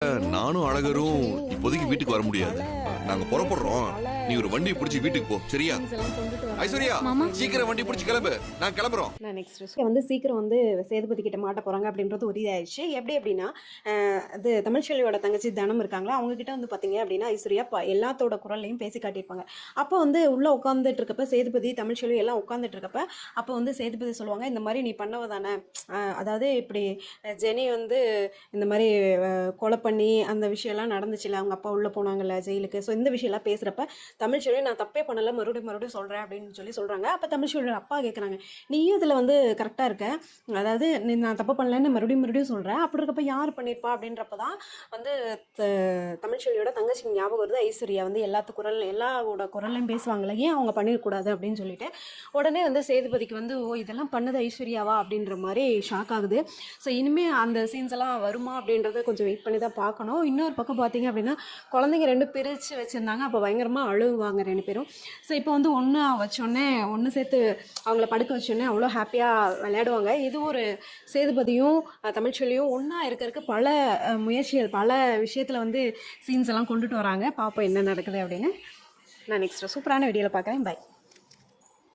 நானும் அழகரும் இப்போதைக்கு வீட்டுக்கு வர முடியாது. நாங்க புறப்படுறோம். நீ ஒரு வண்டியை பிடிச்சி வீட்டுக்கு போ, சரியா? ஐஸ்வர்யா, சீக்கிரம் வண்டி பிடிச்சி கிளம்பு. நான் கிளம்புறோம். நான் நெக்ஸ்ட் வந்து சீக்கிரம் வந்து சேதுபதி கிட்ட மாட்ட போறாங்க அப்படின்றது உறுதியாயிடுச்சு. எப்படி அப்படின்னா அது தமிழ்ச்செல்வியோட தங்கச்சி தனம் இருக்காங்களா, அவங்க கிட்ட வந்து பார்த்தீங்க அப்படின்னா ஐஸ்வர்யா எல்லாத்தோட குரல்லையும் பேசி காட்டியிருப்பாங்க. அப்போ வந்து உள்ளே உட்காந்துட்டு இருக்கப்ப சேதுபதி தமிழ்ச்செல்வி எல்லாம் உட்காந்துட்டு இருக்கப்ப அப்போ வந்து சேதுபதி சொல்லுவாங்க, இந்த மாதிரி நீ பண்ணவ தானே, அதாவது இப்படி ஜெனி வந்து இந்த மாதிரி கொலை பண்ணி அந்த விஷயம்லாம் நடந்துச்சுல, அவங்க அப்பா உள்ளே போனாங்கல்ல ஜெயிலுக்கு. ஸோ இந்த விஷயம்லாம் பேசுகிறப்ப தமிழ்ச்செல்வி நான் தப்பே பண்ணலை, மறுபடியும் சொல்கிறேன் அப்படின்னு சொல்லி சொல்கிறாங்க. அப்போ தமிழ்ச்செல்வியோட அப்பா கேட்குறாங்க, நீயும் இதில் வந்து கரெக்டாக இருக்க, அதாவது நீ நான் தப்பு பண்ணலன்னு மறுபடியும் சொல்கிறேன், அப்படி இருக்கப்ப யார் பண்ணியிருப்பா அப்படின்றப்ப தான் வந்து தமிழ்ச்செல்வியோட தங்கச்சி ஞாபகம் வருது. ஐஸ்வர்யா வந்து எல்லாவோட குரல்லையும் பேசுவாங்களே, ஏன் அவங்க பண்ணிடக்கூடாது அப்படின்னு சொல்லிட்டு உடனே வந்து சேதுபதிக்கு வந்து ஓ இதெல்லாம் பண்ணது ஐஸ்வர்யாவா அப்படின்ற மாதிரி ஷாக் ஆகுது. ஸோ இனிமேல் அந்த சீன்ஸ் எல்லாம் வருமா அப்படின்றத கொஞ்சம் வெயிட் பண்ணி தான் பார்க்கணும். இன்னொரு பக்கம் பார்த்தீங்க அப்படின்னா குழந்தைங்க ரெண்டு பிரித்து வச்சுருந்தாங்க, அப்போ பயங்கரமாக அழுவாங்க ரெண்டு பேரும். ஸோ இப்போ வந்து ஒன்று சேர்த்து அவங்கள படுக்க வச்சோடனே அவ்வளோ ஹாப்பியாக விளையாடுவாங்க. இது ஒரு சேதுபதியும் தமிழ்ச்செல்வியும் ஒன்றா இருக்கிறதுக்கு பல முயற்சிகள், பல விஷயத்தில் வந்து சீன்ஸ் எல்லாம் கொண்டுட்டு வராங்க. பார்ப்போம் என்ன நடக்குது அப்படின்னு. நான் நெக்ஸ்ட் சூப்பரான வீடியோவில் பார்க்குறேன். பை.